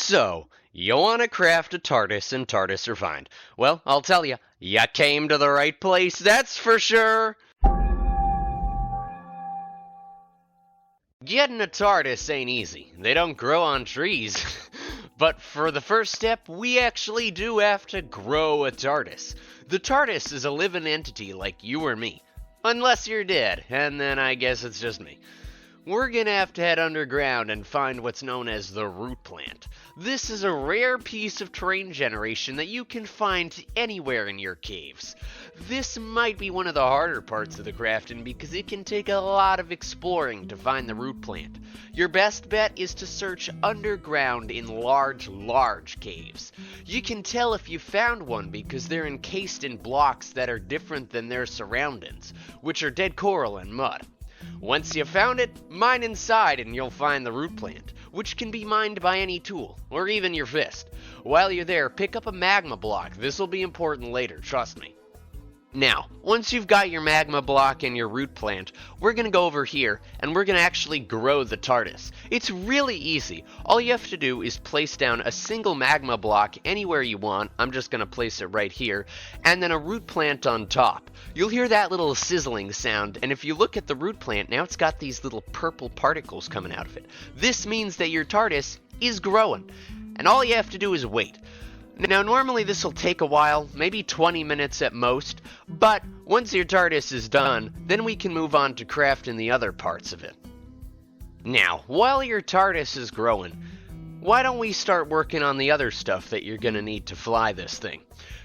So, you want to craft a TARDIS in Tardis Refined. Well, I'll tell you, you came to the right place, that's for sure! Getting a TARDIS ain't easy. They don't grow on trees. But for the first step, we actually do have to grow a TARDIS. The TARDIS is a living entity like you or me. Unless you're dead, and then I guess it's just me. We're gonna have to head underground and find what's known as the root plant. This is a rare piece of terrain generation that you can find anywhere in your caves. This might be one of the harder parts of the crafting because it can take a lot of exploring to find the root plant. Your best bet is to search underground in large caves. You can tell if you found one because they're encased in blocks that are different than their surroundings, which are dead coral and mud. Once you've found it, mine inside and you'll find the root plant, which can be mined by any tool, or even your fist. While you're there, pick up a magma block. This will be important later, trust me. Now, once you've got your magma block and your root plant, we're going to go over here and we're going to actually grow the TARDIS. It's really easy. All you have to do is place down a single magma block anywhere you want. I'm just going to place it right here, and then a root plant on top. You'll hear that little sizzling sound, and if you look at the root plant, now it's got these little purple particles coming out of it. This means that your TARDIS is growing, and all you have to do is wait. Now, normally this will take a while, maybe 20 minutes at most, but once your TARDIS is done, then we can move on to crafting the other parts of it. Now, while your TARDIS is growing, why don't we start working on the other stuff that you're going to need to fly this thing?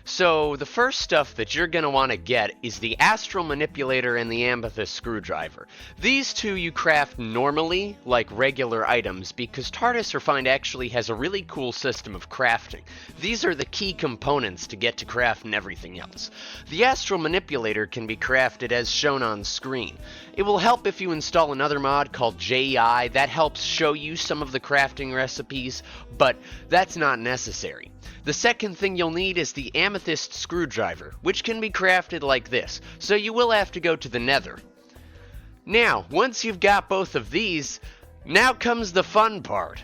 So, the first stuff that you're going to want to get is the Astral Manipulator and the Amethyst Screwdriver. These two you craft normally, like regular items, because Tardis Refined actually has a really cool system of crafting. These are the key components to get to crafting everything else. The Astral Manipulator can be crafted as shown on screen. It will help if you install another mod called JEI. That helps show you some of the crafting recipes, but that's not necessary. The second thing you'll need is the Amethyst Screwdriver, which can be crafted like this, so you will have to go to the Nether. Now, once you've got both of these, now comes the fun part.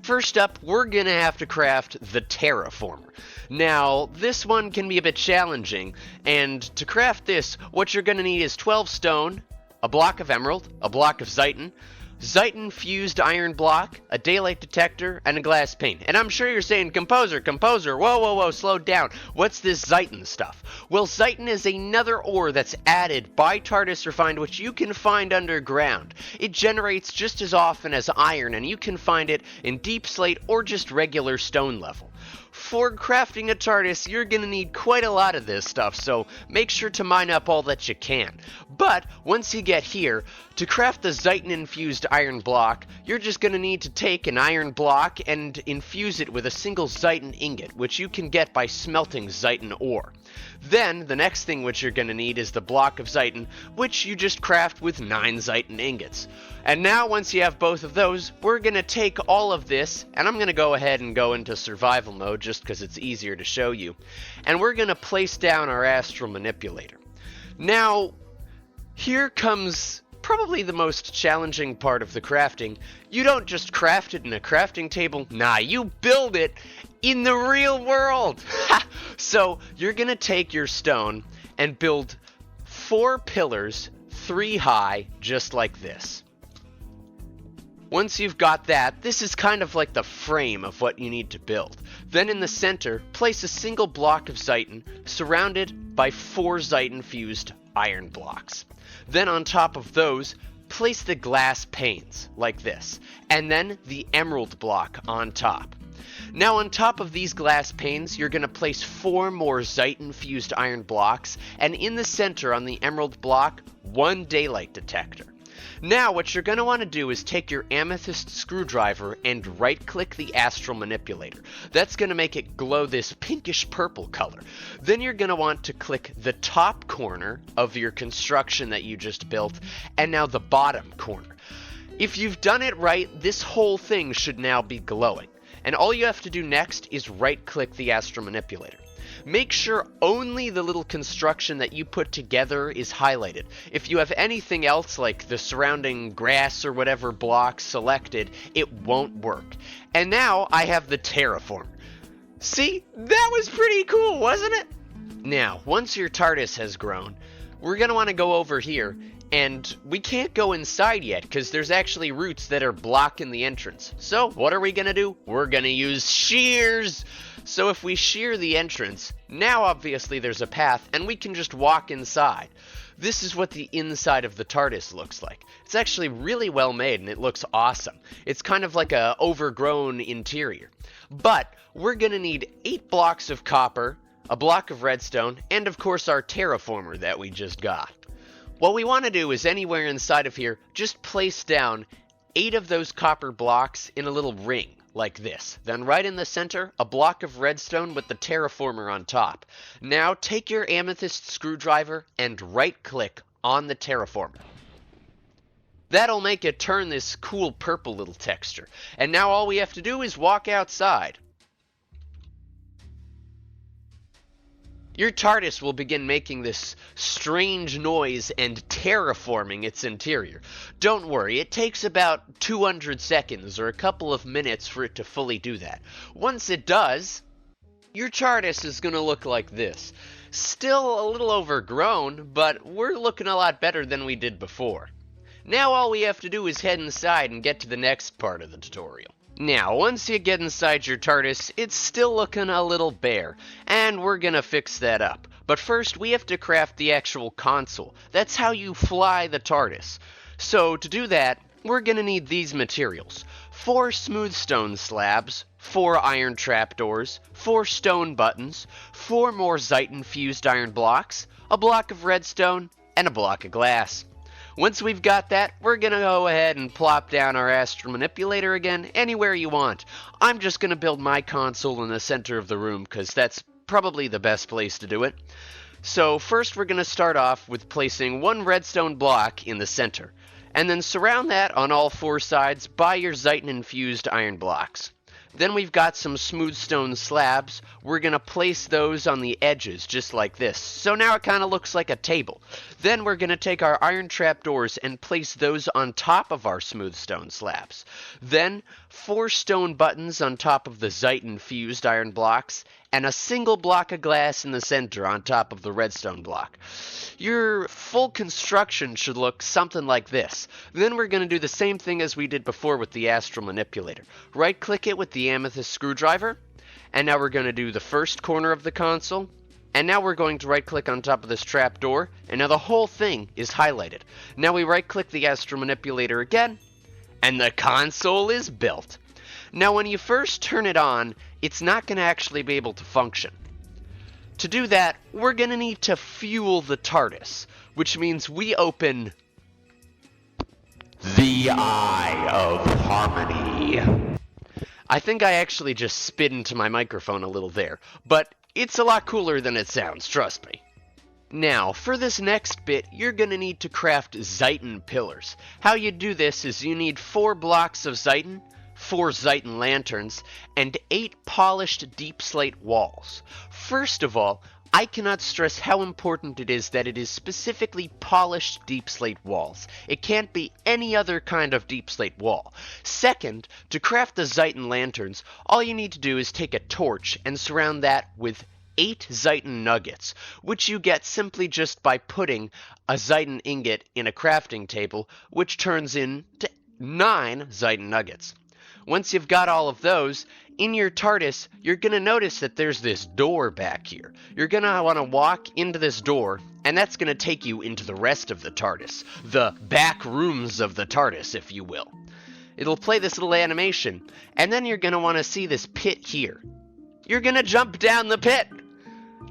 First up, we're gonna have to craft the Terraformer. Now, this one can be a bit challenging, and to craft this, what you're gonna need is 12 stone, a block of emerald, a block of Ziton, Ziton fused iron block, a daylight detector, and a glass pane. And I'm sure you're saying, Composer, whoa, slow down. What's this Ziton stuff? Well, Ziton is another ore that's added by Tardis Refined, which you can find underground. It generates just as often as iron, and you can find it in deep slate or just regular stone level. For crafting a TARDIS, you're going to need quite a lot of this stuff, so make sure to mine up all that you can. But once you get here, to craft the Ziton-infused iron block, you're just going to need to take an iron block and infuse it with a single Ziton ingot, which you can get by smelting Ziton ore. Then, the next thing which you're going to need is the block of Ziton, which you just craft with 9 Ziton ingots. And now, once you have both of those, we're going to take all of this, and I'm going to go ahead and go into survival mode just because it's easier to show you. And we're going to place down our Astral Manipulator. Now, here comes probably the most challenging part of the crafting. You don't just craft it in a crafting table, nah, you build it in the real world! So, you're going to take your stone and build 4 pillars, 3 high, just like this. Once you've got that, this is kind of like the frame of what you need to build. Then in the center, place a single block of Ziton, surrounded by 4 Ziton-fused iron blocks. Then on top of those, place the glass panes, like this, and then the emerald block on top. Now on top of these glass panes, you're going to place 4 more Ziton-fused iron blocks, and in the center on the emerald block, 1 daylight detector. Now, what you're going to want to do is take your Amethyst Screwdriver and right-click the Astral Manipulator. That's going to make it glow this pinkish purple color. Then you're going to want to click the top corner of your construction that you just built, and now the bottom corner. If you've done it right, this whole thing should now be glowing. And all you have to do next is right-click the Astral Manipulator. make sure only the little construction that you put together is highlighted. If you have anything else like the surrounding grass or whatever block selected, it won't work. And now I have the terraformer. See, that was pretty cool, wasn't it? Now, once your TARDIS has grown, we're going to want to go over here, and we can't go inside yet because there's actually roots that are blocking the entrance. So what are we going to do? We're going to use shears. So if we shear the entrance, now obviously there's a path and we can just walk inside. This is what the inside of the TARDIS looks like. It's actually really well made and it looks awesome. It's kind of like a overgrown interior. But we're going to need 8 blocks of copper, a block of redstone, and of course our terraformer that we just got. What we want to do is anywhere inside of here, just place down 8 of those copper blocks in a little ring, like this. Then right in the center, a block of redstone with the terraformer on top. Now take your amethyst screwdriver and right-click on the terraformer. That'll make it turn this cool purple little texture. And now all we have to do is walk outside. Your TARDIS will begin making this strange noise and terraforming its interior. Don't worry, it takes about 200 seconds or a couple of minutes for it to fully do that. Once it does, your TARDIS is going to look like this. Still a little overgrown, but we're looking a lot better than we did before. Now all we have to do is head inside and get to the next part of the tutorial. Now, once you get inside your TARDIS, it's still looking a little bare, and we're gonna fix that up. But first, we have to craft the actual console. That's how you fly the TARDIS. So, to do that, we're gonna need these materials. 4 smooth stone slabs, 4 iron trapdoors, 4 stone buttons, 4 more Zite-infused iron blocks, a block of redstone, and a block of glass. Once we've got that, we're going to go ahead and plop down our astral manipulator again, anywhere you want. I'm just going to build my console in the center of the room, because that's probably the best place to do it. So first we're going to start off with placing 1 redstone block in the center, and then surround that on all 4 sides by your Zite-infused iron blocks. Then we've got some smooth stone slabs. We're going to place those on the edges just like this. So now it kind of looks like a table. Then we're going to take our iron trapdoors and place those on top of our smooth stone slabs. Then 4 stone buttons on top of the Zite-infused iron blocks, and a single block of glass in the center on top of the redstone block. Your full construction should look something like this. Then we're going to do the same thing as we did before with the astral manipulator. Right click it with the amethyst screwdriver, and now we're going to do the first corner of the console, and now we're going to right click on top of this trap door, and now the whole thing is highlighted. Now we right click the astral manipulator again, and the console is built. Now when you first turn it on, it's not going to actually be able to function. To do that, we're going to need to fuel the TARDIS, which means we open the Eye of Harmony. I think I actually just spit into my microphone a little there, but it's a lot cooler than it sounds, trust me. Now, for this next bit, you're going to need to craft Ziton pillars. How you do this is you need 4 blocks of Ziton, 4 Ziton lanterns, and 8 polished deep slate walls. First of all, I cannot stress how important it is that it is specifically polished deep slate walls. It can't be any other kind of deep slate wall. Second, to craft the Ziton lanterns, all you need to do is take a torch and surround that with 8 Ziton nuggets, which you get simply just by putting a Ziton ingot in a crafting table, which turns into 9 Ziton nuggets. Once you've got all of those, in your TARDIS, you're going to notice that there's this door back here. You're going to want to walk into this door, and that's going to take you into the rest of the TARDIS. The back rooms of the TARDIS, if you will. It'll play this little animation, and then you're going to want to see this pit here. You're going to jump down the pit!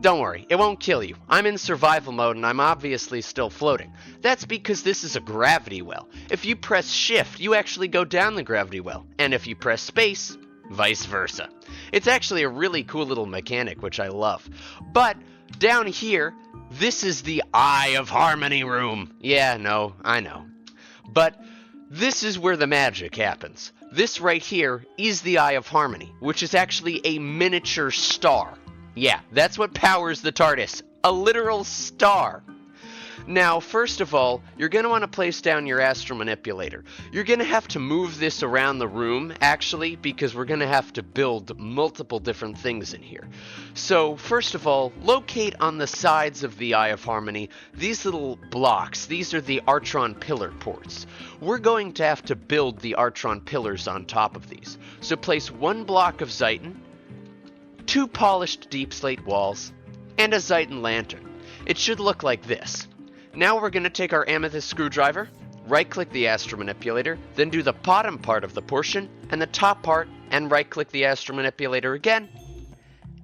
Don't worry, it won't kill you. I'm in survival mode and I'm obviously still floating. That's because this is a gravity well. If you press shift, you actually go down the gravity well. And if you press space, vice versa. It's actually a really cool little mechanic, which I love. But down here, this is the Eye of Harmony room. Yeah, no, I know. But this is where the magic happens. This right here is the Eye of Harmony, which is actually a miniature star. Yeah, that's what powers the TARDIS. A literal star. Now, first of all, you're going to want to place down your astral manipulator. You're going to have to move this around the room, actually, because we're going to have to build multiple different things in here. So, first of all, locate on the sides of the Eye of Harmony these little blocks. These are the Artron pillar ports. We're going to have to build the Artron pillars on top of these. So place one block of Ziton, 2 polished deep slate walls, and a Ziton lantern. It should look like this. Now we're going to take our amethyst screwdriver, right-click the astral manipulator, then do the bottom part of the portion, and the top part, and right-click the astral manipulator again.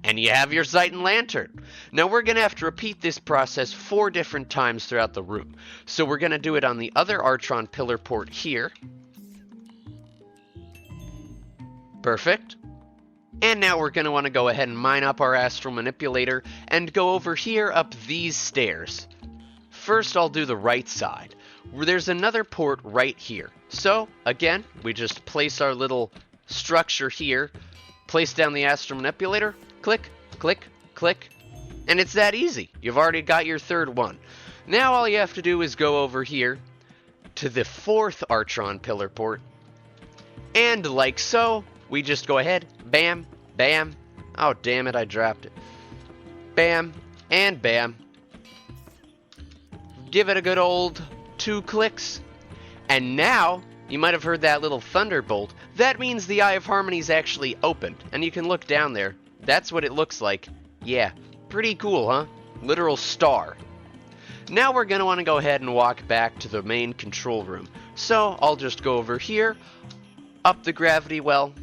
And you have your Ziton lantern. Now we're going to have to repeat this process 4 different times throughout the room. So we're going to do it on the other Artron pillar port here. Perfect. And now we're going to want to go ahead and mine up our astral manipulator and go over here up these stairs. First, I'll do the right side. There's another port right here. So, again, we just place our little structure here, place down the astral manipulator, click, click, click, and it's that easy. You've already got your third one. Now all you have to do is go over here to the 4th Artron pillar port, and like so, we just go ahead, bam, bam, oh damn it, I dropped it, bam, and bam. Give it a good old 2 clicks. And now, you might have heard that little thunderbolt. That means the Eye of Harmony's actually opened. And you can look down there. That's what it looks like. Yeah, pretty cool, huh? Literal star. Now we're going to want to go ahead and walk back to the main control room. So, I'll just go over here, up the gravity well,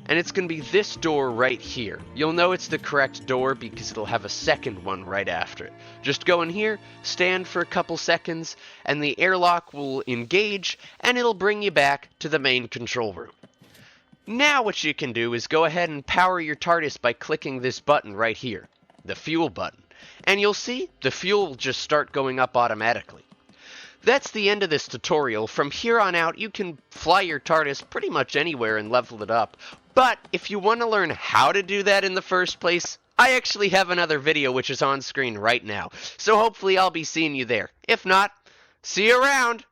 and it's going to be this door right here. You'll know it's the correct door because it'll have a second one right after it. Just go in here, stand for a couple seconds, and the airlock will engage, and it'll bring you back to the main control room. Now what you can do is go ahead and power your TARDIS by clicking this button right here, the fuel button. And you'll see the fuel will just start going up automatically. That's the end of this tutorial. From here on out, you can fly your TARDIS pretty much anywhere and level it up. But if you want to learn how to do that in the first place, I actually have another video which is on screen right now. So hopefully I'll be seeing you there. If not, see you around!